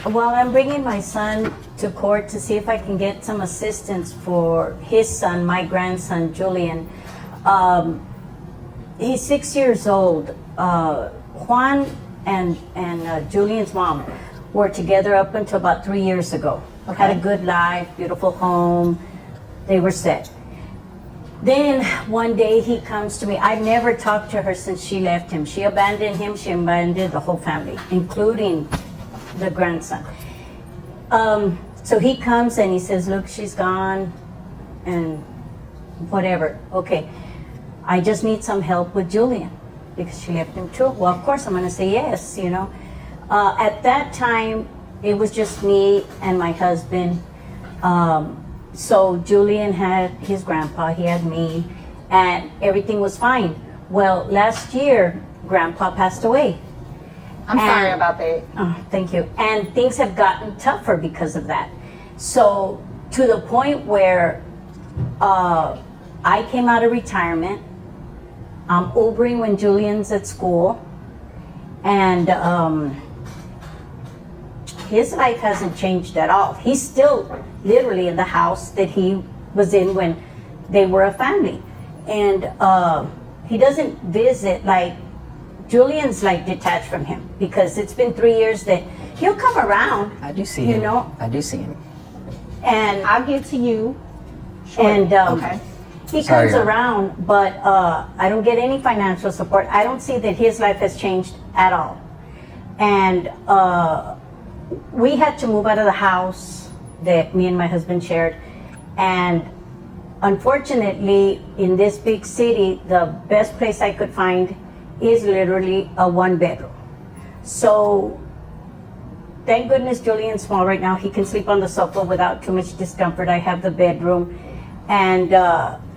Well, I'm bringing my son to court to see if I can get some assistance for his son, my grandson, Julian. He's 6 years old. Juan and Julian's mom were together up until about 3 years ago. Okay. Had a good life, beautiful home. They were set. Then one day he comes to me. I've never talked to her since she left him. She abandoned him. She abandoned the whole family, including the grandson. So he comes and he says, look, she's gone and whatever. Okay, I just need some help with Julian because she left him too. Well, of course I'm going to say yes, you know. At that time, it was just me and my husband. So Julian had his grandpa, he had me, and everything was fine. Well, last year, grandpa passed away. I'm sorry about that. Oh, thank you. And things have gotten tougher because of that. So to the point where I came out of retirement, I'm Ubering when Julian's at school, and his life hasn't changed at all. He's still literally in the house that he was in when they were a family. And he doesn't visit, like, Julian's like detached from him because it's been 3 years that he'll come around. I do see him. You know? I do see him. And I'll get to you. Sure. And okay. He comes around, but I don't get any financial support. I don't see that his life has changed at all. And we had to move out of the house that me and my husband shared. And unfortunately, in this big city, the best place I could find is literally a 1-bedroom. So thank goodness Julian's small right now. He can sleep on the sofa without too much discomfort. I have the bedroom. And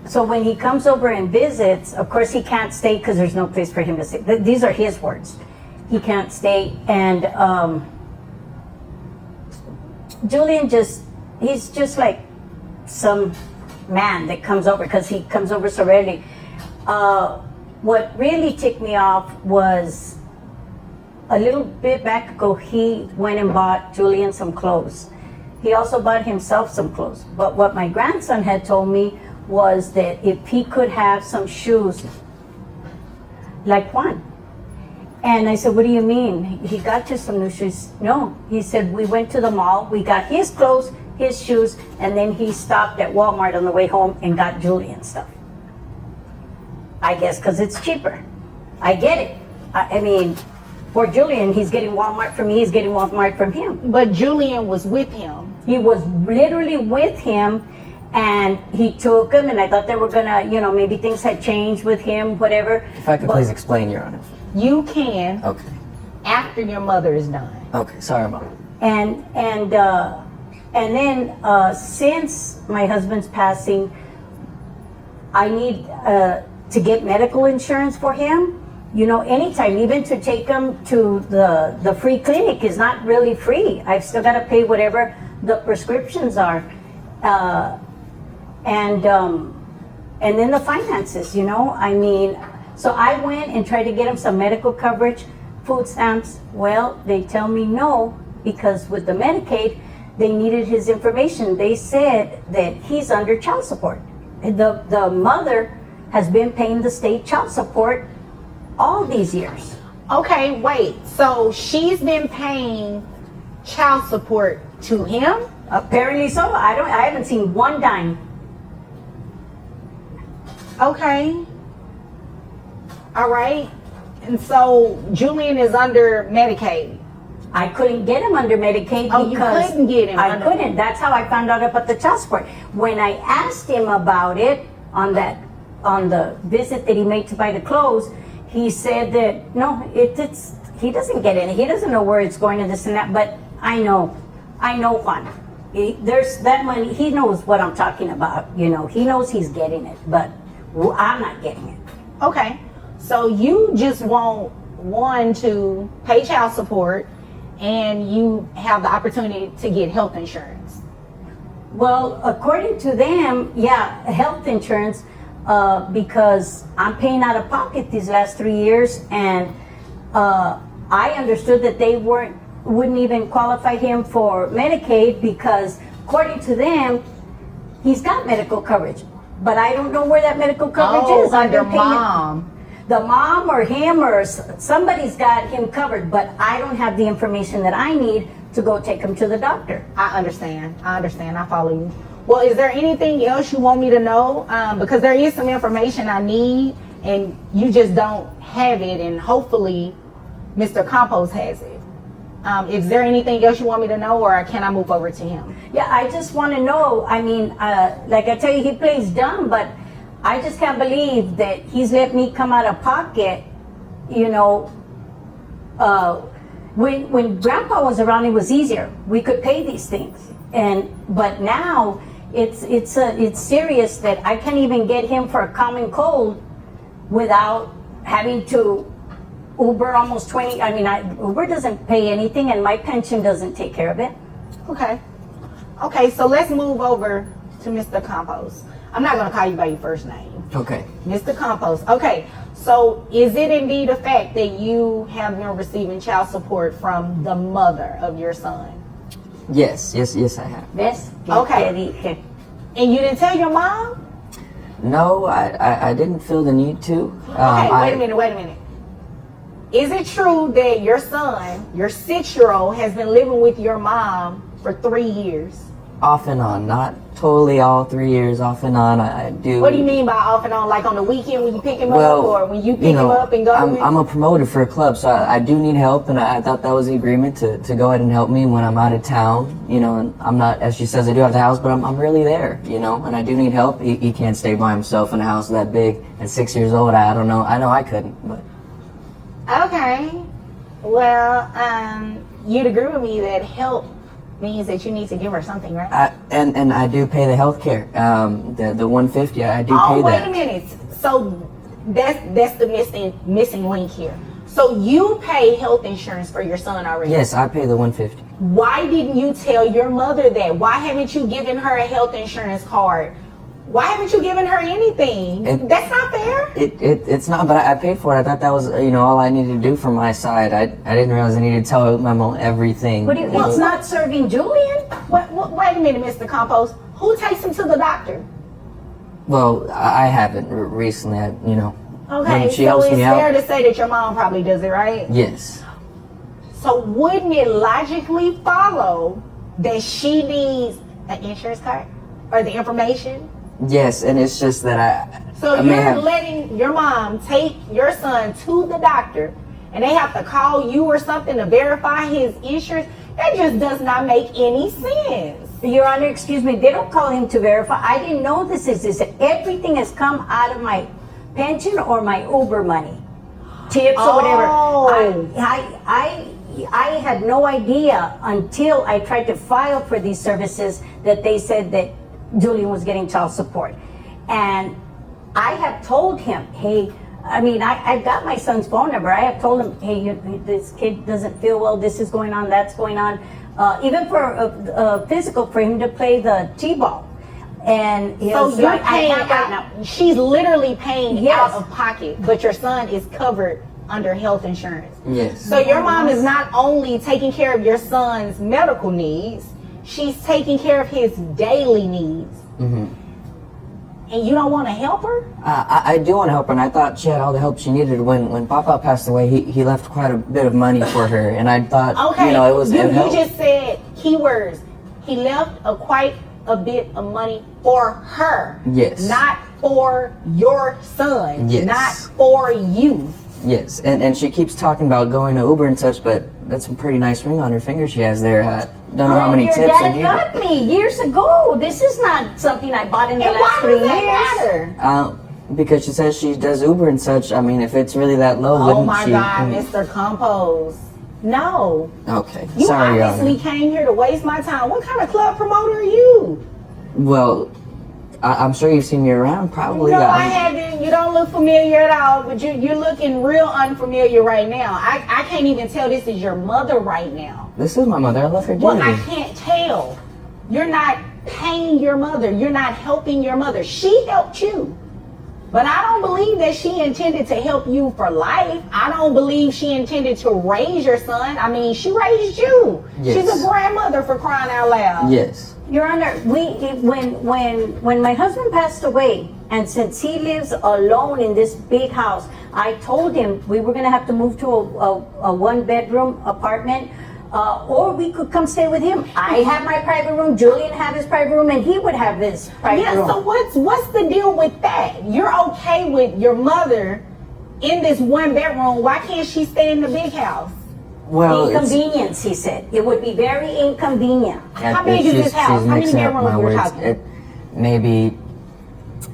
so when he comes over and visits, of course he can't stay because there's no place for him to stay. These are his words. He can't stay. And Julian he's just like some man that comes over because he comes over so rarely. What really ticked me off was a little bit back ago, he went and bought Julian some clothes. He also bought himself some clothes. But what my grandson had told me was that if he could have some shoes like Juan. And I said, what do you mean? He got you some new shoes? No, he said, we went to the mall, we got his clothes, his shoes, and then he stopped at Walmart on the way home and got Julian stuff. I guess because it's cheaper. I get it. I mean, for Julian, he's getting Walmart from me, he's getting Walmart from him. But Julian was with him. He was literally with him, and he took him, and I thought they were gonna, you know, maybe things had changed with him, whatever. If I could please explain, Your Honor. You can. Okay. After your mother is done. Okay, sorry about it. And then since my husband's passing, I need to get medical insurance for him. You know, anytime, even to take him to the free clinic is not really free. I've still got to pay whatever the prescriptions are. And then the finances, you know, I mean, so I went and tried to get him some medical coverage, food stamps. Well, they tell me no, because with the Medicaid, they needed his information. They said that he's under child support. The mother has been paying the state child support all these years. Okay, wait. So she's been paying child support to him? Apparently so. I haven't seen one dime. Okay. All right. And so Julian is under Medicaid. I couldn't get him under Medicaid because you couldn't get him. I couldn't. That's how I found out about the child support. When I asked him about it on the visit that he made to buy the clothes, he said that no, he doesn't get it. He doesn't know where it's going and this and that. But I know Juan. There's that money. He knows what I'm talking about. You know, he knows he's getting it, but I'm not getting it. Okay, so you just want one to pay child support, and you have the opportunity to get health insurance. Well, according to them, yeah, health insurance, because I'm paying out of pocket these last 3 years, and I understood that they weren't wouldn't even qualify him for Medicaid because, according to them, he's got medical coverage. But I don't know where that medical coverage is. Under mom. The mom or him or somebody's got him covered, but I don't have the information that I need to go take him to the doctor. I understand. I follow you. Well, is there anything else you want me to know? Because there is some information I need, and you just don't have it, and hopefully Mr. Campos has it. Is there anything else you want me to know, or can I move over to him? Yeah, I just want to know. I mean, like I tell you, he plays dumb, but I just can't believe that he's let me come out of pocket. You know, when Grandpa was around, it was easier. We could pay these things, but now it's serious that I can't even get him for a common cold without having to Uber almost 20. I mean, Uber doesn't pay anything, and my pension doesn't take care of it. Okay, so let's move over to Mr. Campos. I'm not going to call you by your first name. Okay. Mr. Campos. Okay, so is it indeed a fact that you have been receiving child support from the mother of your son? Yes, I have. Yes? Okay. And you didn't tell your mom? No, I didn't feel the need to. Okay, wait a minute. Is it true that your son, your 6-year-old, has been living with your mom for 3 years? Off and on, not totally all 3 years, off and on. I do. What do you mean by off and on? Like on the weekend when you pick him up, or when you pick him up and go? I'm a promoter for a club, so I do need help, and I thought that was the agreement to go ahead and help me when I'm out of town. You know, and I'm not, as she says, I do have the house, but I'm really there. You know, and I do need help. He can't stay by himself in a house that big. At 6 years old, I don't know. I know I couldn't, but. Okay. Well, you'd agree with me that help means that you need to give her something, right? And I do pay the health care. The $150, I do pay that. Wait a minute. So that's the missing link here. So you pay health insurance for your son already? Yes, I pay the $150. Why didn't you tell your mother that? Why haven't you given her a health insurance card? Why haven't you given her anything? That's not fair. It's not, but I paid for it. I thought that was, all I needed to do from my side. I didn't realize I needed to tell my mom everything. What do you, it's not serving Julian? Wait a minute, Mr. Campos. Who takes him to the doctor? Well, I haven't recently, Okay, when she so helps it's me out. fair to say that your mom probably does it, right? Yes. So wouldn't it logically follow that she needs an insurance card or the information? Yes, and it's just that So you're letting your mom take your son to the doctor, and they have to call you or something to verify his insurance? That just does not make any sense. Your Honor, excuse me, they don't call him to verify. I didn't know this is everything has come out of my pension or my Uber money, tips or whatever. I had no idea until I tried to file for these services that they said that Julian was getting child support. And I have told him, hey, I've got my son's phone number. I have told him, hey, this kid doesn't feel well, this is going on, that's going on. Even for physical, for him to play the T-ball. And so you're paying out, right now. She's literally paying out of pocket, but your son is covered under health insurance. Yes. So your mom is not only taking care of your son's medical needs, she's taking care of his daily needs. Mm-hmm. And you don't want to help her? I do want to help her, and I thought she had all the help she needed. When Papa passed away, he left quite a bit of money for her, and I thought, it was you just said keywords. He left quite a bit of money for her. Yes. Not for your son. Yes. Not for you. Yes, and she keeps talking about going to Uber and such, but that's a pretty nice ring on her finger she has there. Don't know how many your tips. Dad got me years ago. This is not something I bought in the last 3 years. Matter? Because she says she does Uber and such. I mean, if it's really that low, wouldn't she? Oh my God, Mr. Campos. No. Okay, you sorry. obviously came here to waste my time. What kind of club promoter are you? Well, I'm sure you've seen me around, probably. No, I haven't. You don't look familiar at all, but you're looking real unfamiliar right now. I can't even tell this is your mother right now. This is my mother. I love her dearly. Well, I can't tell. You're not paying your mother. You're not helping your mother. She helped you. But I don't believe that she intended to help you for life. I don't believe she intended to raise your son. I mean, she raised you. Yes. She's a grandmother, for crying out loud. Yes. Your Honor, when my husband passed away, and since he lives alone in this big house, I told him we were gonna have to move to a one-bedroom apartment, or we could come stay with him. I have my private room, Julian have his private room, and he would have his private room. So what's the deal with that? You're okay with your mother in this one bedroom. Why can't she stay in the big house? Well, Inconvenience, he said. It would be very inconvenient. How big is this house? How many bedrooms we're talking? Maybe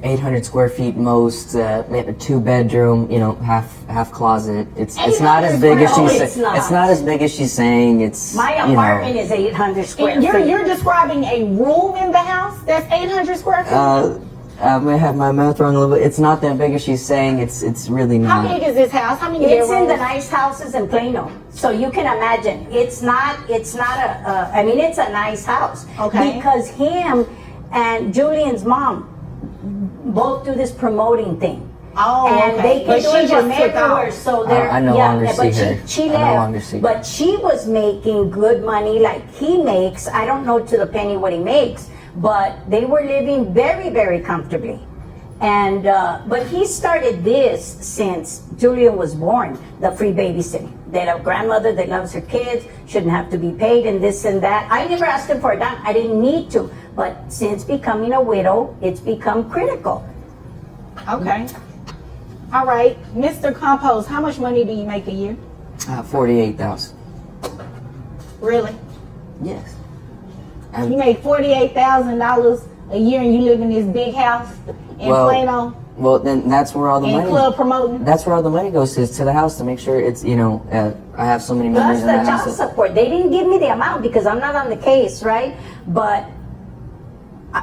800 square feet most, maybe 2-bedroom, half closet. It's not as big as she's it's not as big as she's saying. It's My apartment is 800 square feet. You're describing a room in the house that's 800 square feet? I may have my math wrong a little bit. It's not that big as she's saying. It's really not. How big is this house? How many It's bedrooms? in the nice houses in Plano, so you can imagine. It's not I mean, it's a nice house. Okay. Because him and Julian's mom both do this promoting thing. Oh, And okay. they can But do she it just from took everywhere, off. so they're I no longer see but her. she I left. no longer see her. But she was making good money like he makes. I don't know to the penny what he makes, but they were living very, very comfortably. And but he started this since Julian was born, the free babysitting. That a grandmother that loves her kids shouldn't have to be paid and this and that. I never asked him for a dime. I didn't need to. But since becoming a widow, it's become critical. Okay. All right. Mr. Compost, how much money do you make a year? 48,000. Really? Yes. You make $48,000 a year and you live in this big house in Plano Well, then that's where all the and money. club is That's where all the money goes to the house to make sure it's I have so many Plus members the in the child house. support. They didn't give me the amount because I'm not on the case, right? But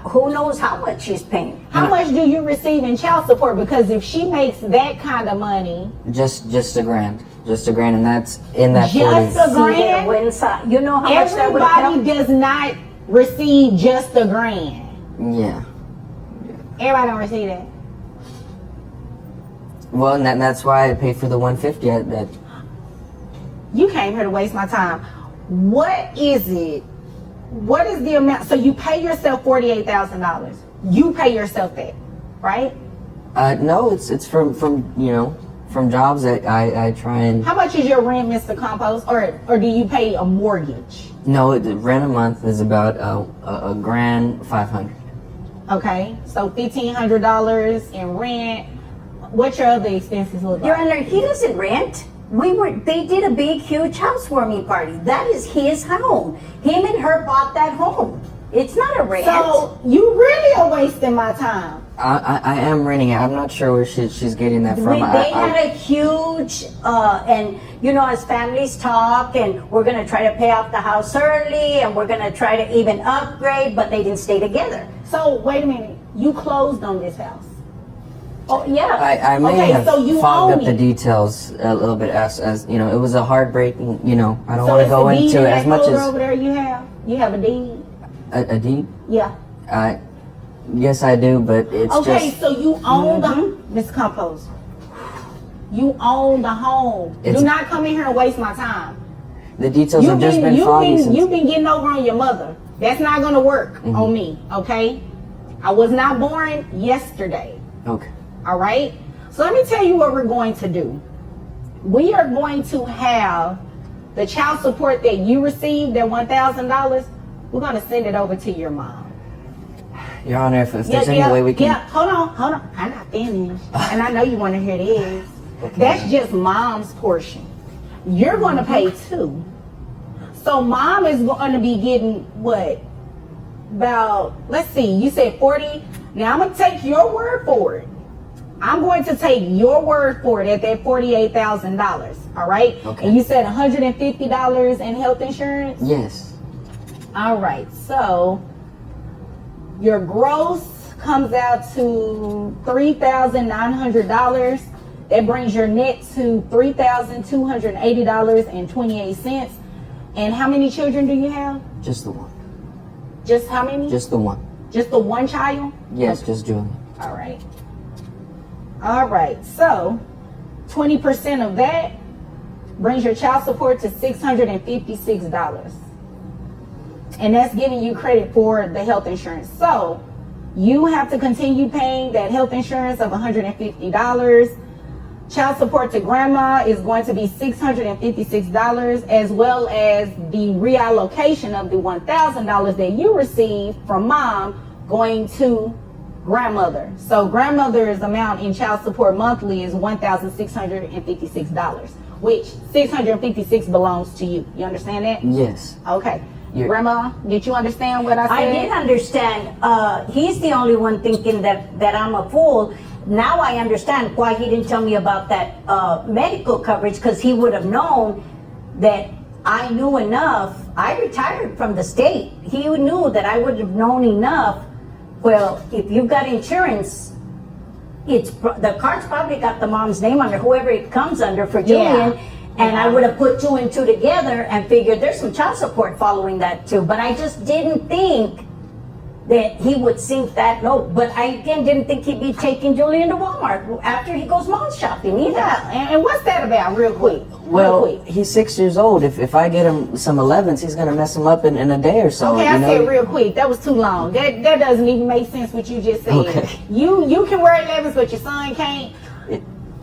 who knows how much she's paying. How much do you receive in child support? Because if she makes that kind of money, Just $1,000, and that's in that Just 40. a grand? You know how much that would everybody help? does not receive just $1,000. Yeah. Everybody don't receive that. Well, and that's why I paid for the 150. You came here to waste my time. What is it? What is the amount? So you pay yourself $48,000. You pay yourself that, right? No, it's from jobs that I try and. How much is your rent, Mr. Compost, or do you pay a mortgage? No, the rent a month is about a grand 500. Okay, so $1,500 in rent. What's your other expenses look Your like? Honor, he doesn't rent. They did a big, huge housewarming party. That is his home. Him and her bought that home. It's not a rent. So you really are wasting my time. I am renting it. I'm not sure where she's getting that from. They had a huge, and as families talk, and we're going to try to pay off the house early, and we're going to try to even upgrade, but they didn't stay together. So wait a minute, you closed on this house. Oh, yeah. I may Okay, have so you fogged own up the it. details a little bit as it was a heartbreaking. I don't So want to it's go a deed into in it as that much folder as over there. You have a deed. a deed. Yeah. Yes, I do, but it's Okay, just so you own the Miss Compost. You own the home. It's- Do not come in here and waste my time. the details have just been foggy since. You've been getting over on your mother. That's not gonna work on me. Okay. I was not born yesterday. Okay. All right. So let me tell you what we're going to do. We are going to have the child support that you received, that $1,000. We're going to send it over to your mom. Your Honor, if there's any way we can. Yeah, hold on. I'm not finished. And I know you want to hear this. That's just mom's portion. You're going to pay too. So mom is going to be getting what? About, let's see, you said 40. Now I'm going to take your word for it. I'm going to take your word for it at that $48,000. All right? Okay. And you said $150 in health insurance? Yes. All right, so your gross comes out to $3,900. That brings your net to $3,280.28. And how many children do you have? Just the one. Just how many? Just the one. Just the one child? Yes, just Julie. All right. All right, so 20% of that brings your child support to $656. And that's giving you credit for the health insurance. So you have to continue paying that health insurance of $150. Child support to grandma is going to be $656, as well as the reallocation of the $1,000 that you received from mom going to grandmother. So grandmother's amount in child support monthly is $1,656, which $656 belongs to you. You understand that? Yes. Okay. Grandma, did you understand what I said? I did understand. He's the only one thinking that I'm a fool. Now I understand why he didn't tell me about that medical coverage, because he would have known that I knew enough. I retired from the state. He knew that I would have known enough. Well, if you've got insurance, the card's probably got the mom's name under, whoever it comes under for Julian. And I would have put 2 and 2 together and figured there's some child support following that too. But I just didn't think that he would sink that low. But I again didn't think he'd be taking Julian to Walmart after he goes mall shopping either. Yeah, and what's that about, real quick? Well, he's 6 years old. If I get him some 11s, he's gonna mess him up in a day or so. Okay, I said real quick. That was too long. That doesn't even make sense what you just said. Okay. You can wear 11s, but your son can't.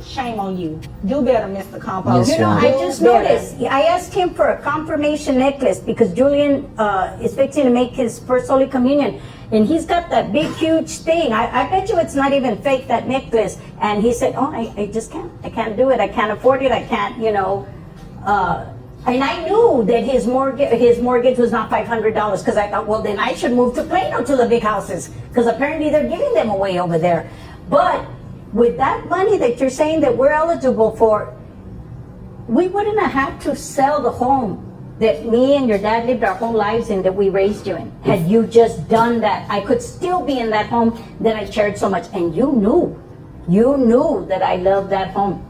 Shame on you. Do better, Mr. Compost. Yes, You know, Ma'am. I just noticed. I asked him for a confirmation necklace because Julian is fixing to make his first Holy Communion, and he's got that big, huge thing. I bet you it's not even fake, that necklace. And he said, "Oh, I just can't. I can't do it. I can't afford it. I can't. You know." And I knew that his mortgage was not $500, because I thought, well, then I should move to Plano to the big houses, because apparently they're giving them away over there. But with that money that you're saying that we're eligible for, we wouldn't have had to sell the home that me and your dad lived our whole lives in, that we raised you in. Had you just done that, I could still be in that home that I cherished so much. And you knew that I loved that home.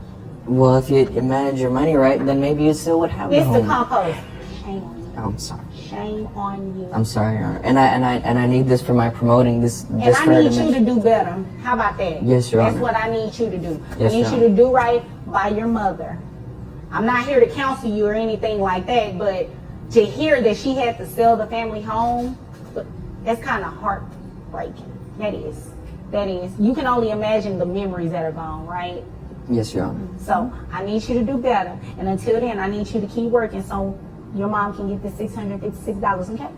Well, if you manage your money right, then maybe you still would have the Mr. home. Compost, shame on you. I'm sorry. Shame on you. I'm sorry, Your Honor. And I need this for my promoting this. And just I for her need to you mention. to do better. How about that? Yes, Your That's Honor. what I need you to do. Yes, I need Your you to do right by your mother. I'm not here to counsel you or anything like that, but to hear that she had to sell the family home, that's kind of heartbreaking. That is. You can only imagine the memories that are gone, right? Yes, Your Honor. So I need you to do better. And until then, I need you to keep working so your mom can get the $656, okay?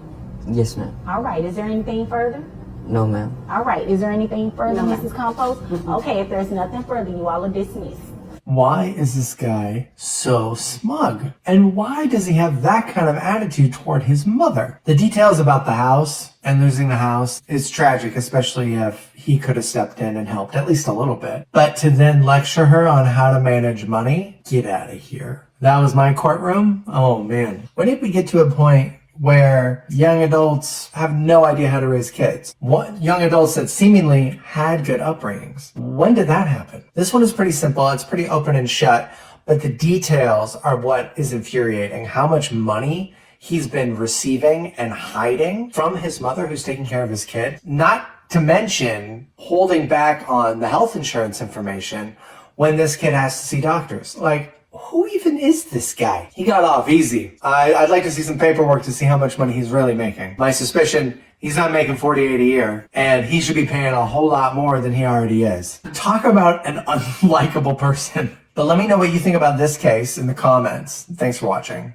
Yes, ma'am. All right. Is there anything further? No, ma'am. All right. Is there anything further, No, ma'am. Mrs. Compost? Okay. If there's nothing further, you all are dismissed. Why is this guy so smug? And why does he have that kind of attitude toward his mother? The details about the house and losing the house is tragic, especially if he could have stepped in and helped at least a little bit. But to then lecture her on how to manage money, get out of here. That was my courtroom. Oh man. When did we get to a point where young adults have no idea how to raise kids? What young adults that seemingly had good upbringings? When did that happen? This one is pretty simple. It's pretty open and shut, but the details are what is infuriating. How much money he's been receiving and hiding from his mother who's taking care of his kid. Not to mention holding back on the health insurance information when this kid has to see doctors. Like, who even is this guy? He got off easy. I'd like to see some paperwork to see how much money he's really making. My suspicion, he's not making $48,000 a year, and he should be paying a whole lot more than he already is. Talk about an unlikable person. But let me know what you think about this case in the comments. Thanks for watching.